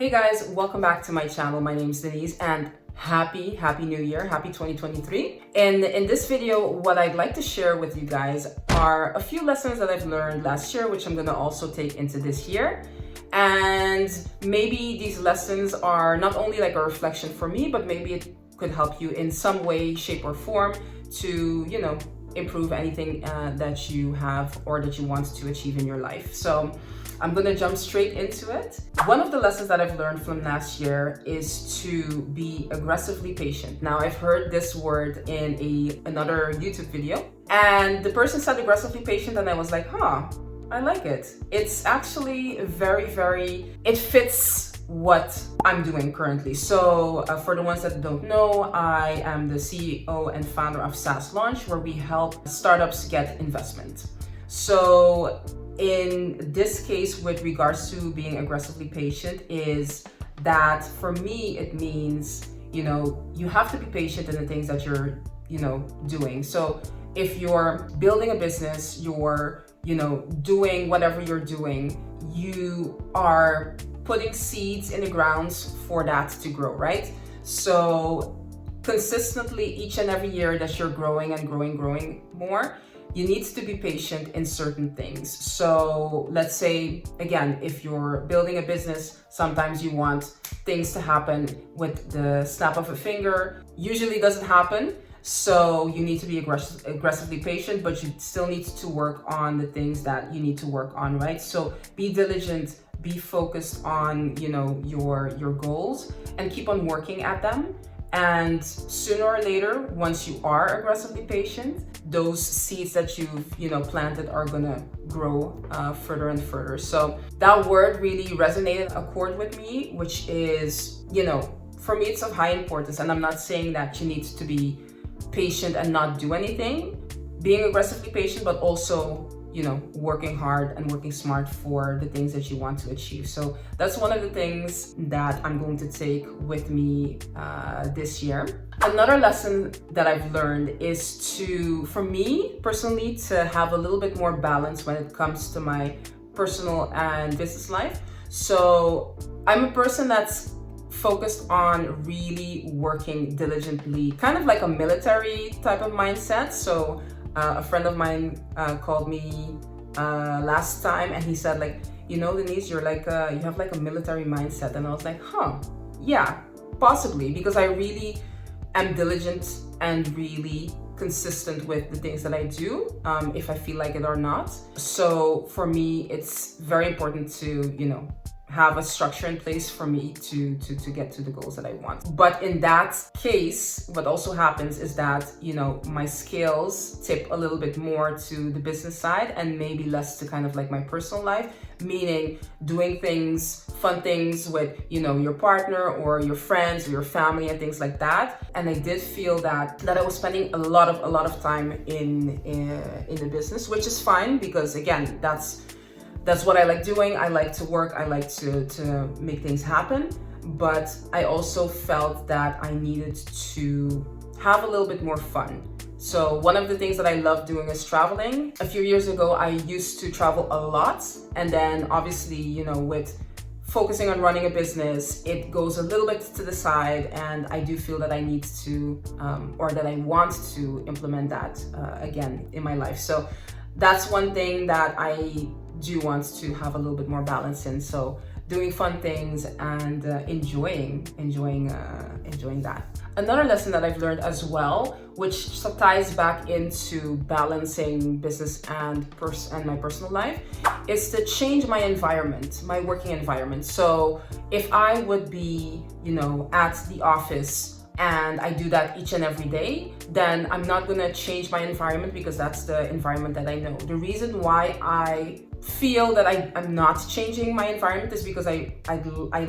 Hey guys, welcome back to my channel. My name is Denise and happy New Year, happy 2023. And in this video, what I'd like to share with you guys are a few lessons that I've learned last year, which I'm gonna also take into this year. And maybe these lessons are not only like a reflection for me, but maybe it could help you in some way, shape or form to, improve anything that you have or that you want to achieve in your life. So I'm gonna jump straight into it. One of the lessons that I've learned from last year is to be aggressively patient. Now, I've heard this word in another YouTube video, and the person said aggressively patient, and I was like, I like it. It's actually it fits what I'm doing currently. So for the ones that don't know, I am the CEO and founder of SaaS Launch, where we help startups get investment. So in this case, with regards to being aggressively patient, is that for me, it means, you have to be patient in the things that you're, doing. So if you're building a business, you're, doing whatever you're doing, you are putting seeds in the grounds for that to grow, right? So consistently, each and every year that you're growing and growing more, you need to be patient in certain things. So let's say, again, if you're building a business, sometimes you want things to happen with the snap of a finger. Usually it doesn't happen. So you need to be aggressively patient, but you still need to work on the things that you need to work on, right? So be diligent, be focused on, your goals and keep on working at them. And sooner or later, once you are aggressively patient, those seeds that you've planted are gonna grow further and further. So that word really resonated a chord with me, which is, for me, it's of high importance. And I'm not saying that you need to be patient and not do anything. Being aggressively patient, but also working hard and working smart for the things that you want to achieve. So that's one of the things that I'm going to take with me this year. Another lesson that I've learned is for me personally, to have a little bit more balance when it comes to my personal and business life. So I'm a person that's focused on really working diligently, kind of like a military type of mindset. So a friend of mine called me last time, and he said, Denise, you're you have like a military mindset. And I was like, yeah, possibly, because I really am diligent and really consistent with the things that I do, if I feel like it or not. So for me, it's very important to, have a structure in place for me to get to the goals that I want. But in that case, what also happens is that, my scales tip a little bit more to the business side and maybe less to kind of like my personal life, meaning doing fun things with, your partner or your friends or your family and things like that. And I did feel that I was spending a lot of time in the business, which is fine, because again, that's what I like doing. I like to work. I like to make things happen. But I also felt that I needed to have a little bit more fun. So one of the things that I love doing is traveling. A few years ago, I used to travel a lot. And then obviously, with focusing on running a business, it goes a little bit to the side. And I do feel that I need to, or that I want to implement that again in my life. So that's one thing that I do want to have a little bit more balance in. So doing fun things and enjoying that. Another lesson that I've learned as well, which ties back into balancing business and my personal life, is to change my environment, my working environment. So if I would be, at the office and I do that each and every day, then I'm not gonna change my environment, because that's the environment that I know. The reason why I feel that I'm not changing my environment is because I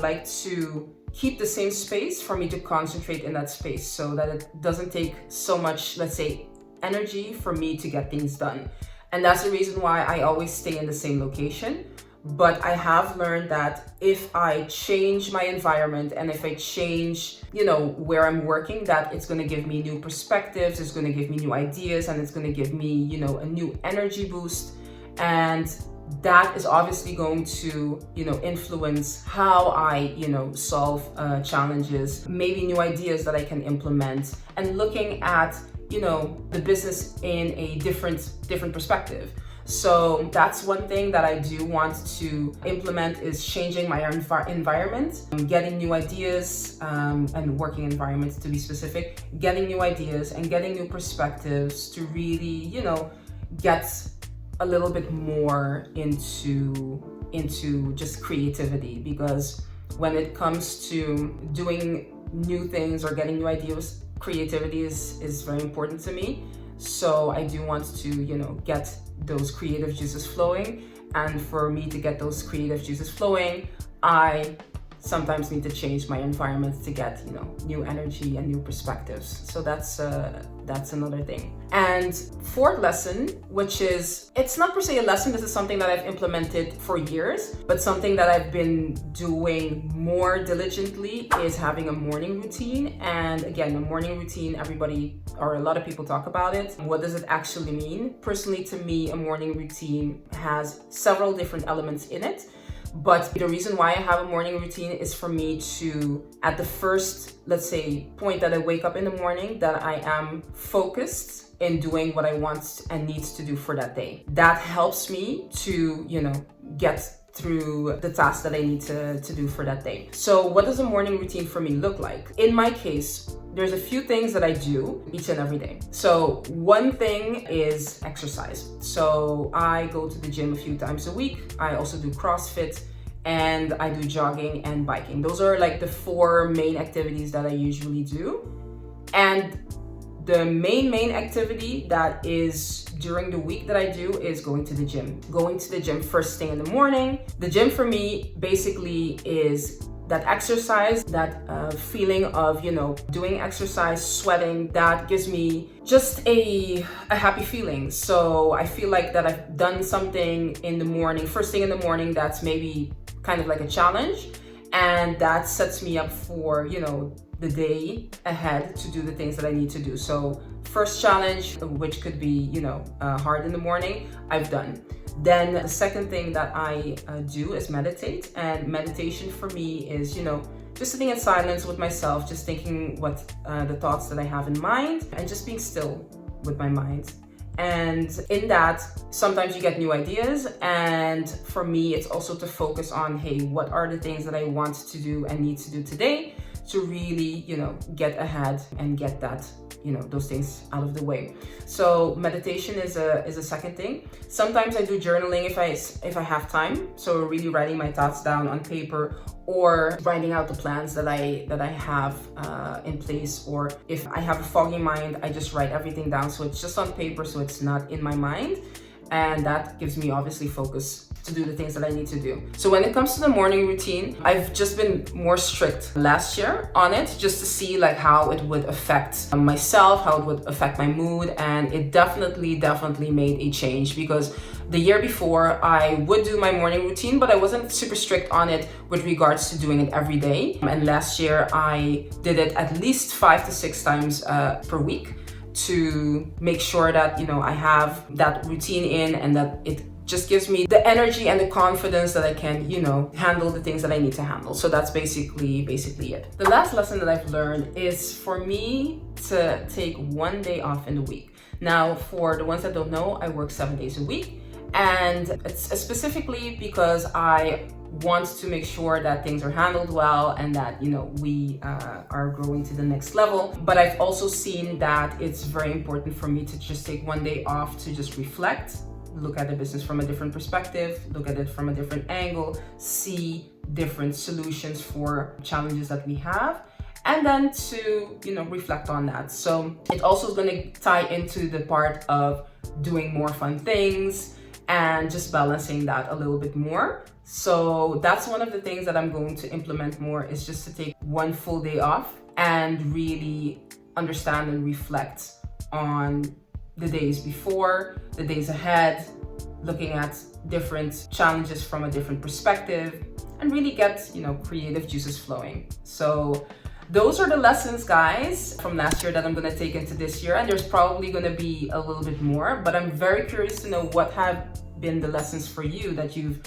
like to keep the same space for me to concentrate in that space, so that it doesn't take so much, let's say, energy for me to get things done. And that's the reason why I always stay in the same location. But I have learned that if I change my environment and if I change, where I'm working, that it's going to give me new perspectives, it's going to give me new ideas, and it's going to give me, a new energy boost. And that is obviously going to, influence how I, solve challenges, maybe new ideas that I can implement, and looking at, the business in a different perspective. So that's one thing that I do want to implement, is changing my environment, getting new ideas, and working environments to be specific, getting new ideas and getting new perspectives to really, get a little bit more into just creativity. Because when it comes to doing new things or getting new ideas, creativity is very important to me. So I do want to, get those creative juices flowing. And for me to get those creative juices flowing, I sometimes need to change my environment to get, new energy and new perspectives. So that's another thing. And fourth lesson, which is, it's not per se a lesson, this is something that I've implemented for years, but something that I've been doing more diligently, is having a morning routine. And again, a morning routine, everybody or a lot of people talk about it. What does it actually mean? Personally, to me, a morning routine has several different elements in it. But the reason why I have a morning routine is for me to, at the first, let's say, point that I wake up in the morning, that I am focused in doing what I want and need to do for that day. That helps me to, get through the tasks that I need to do for that day. So what does a morning routine for me look like? In my case, there's a few things that I do each and every day. So one thing is exercise. So I go to the gym a few times a week. I also do CrossFit, and I do jogging and biking. Those are like the 4 main activities that I usually do. And the main activity that is during the week that I do is going to the gym. Going to the gym first thing in the morning. The gym for me basically is that exercise, that feeling of, doing exercise, sweating, that gives me just a happy feeling. So I feel like that I've done something in the morning, first thing in the morning, that's maybe kind of like a challenge. And that sets me up for, the day ahead to do the things that I need to do. So first challenge, which could be, hard in the morning, I've done. Then the second thing that I do is meditate. And meditation for me is, just sitting in silence with myself, just thinking what the thoughts that I have in mind, and just being still with my mind. And in that, sometimes you get new ideas. And for me, it's also to focus on, hey, what are the things that I want to do and need to do today to really, get ahead and get that, those things out of the way. So meditation is a second thing. Sometimes I do journaling if I have time. So really writing my thoughts down on paper, or writing out the plans that I have in place. Or if I have a foggy mind, I just write everything down, so it's just on paper, so it's not in my mind. And that gives me obviously focus to do the things that I need to do. So when it comes to the morning routine, I've just been more strict last year on it, just to see like how it would affect myself, how it would affect my mood. And it definitely made a change, because the year before I would do my morning routine, but I wasn't super strict on it with regards to doing it every day. And last year I did it at least 5 to 6 times per week, to make sure that, I have that routine in, and that it just gives me the energy and the confidence that I can, handle the things that I need to handle. So that's basically it. The last lesson that I've learned is for me to take one day off in the week. Now, for the ones that don't know, I work 7 days a week, and it's specifically because I want to make sure that things are handled well, and that, we are growing to the next level. But I've also seen that it's very important for me to just take one day off to just reflect, look at the business from a different perspective, look at it from a different angle, see different solutions for challenges that we have, and then to, reflect on that. So it also is going to tie into the part of doing more fun things and just balancing that a little bit more. So that's one of the things that I'm going to implement more, is just to take one full day off and really understand and reflect on the days before, the days ahead, looking at different challenges from a different perspective, and really get, creative juices flowing. So those are the lessons, guys, from last year that I'm going to take into this year. And there's probably going to be a little bit more, but I'm very curious to know what have been the lessons for you that you've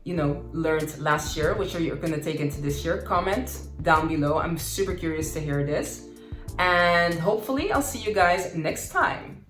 learned last year, which are you're going to take into this year. Comment down below. I'm super curious to hear this. And hopefully I'll see you guys next time.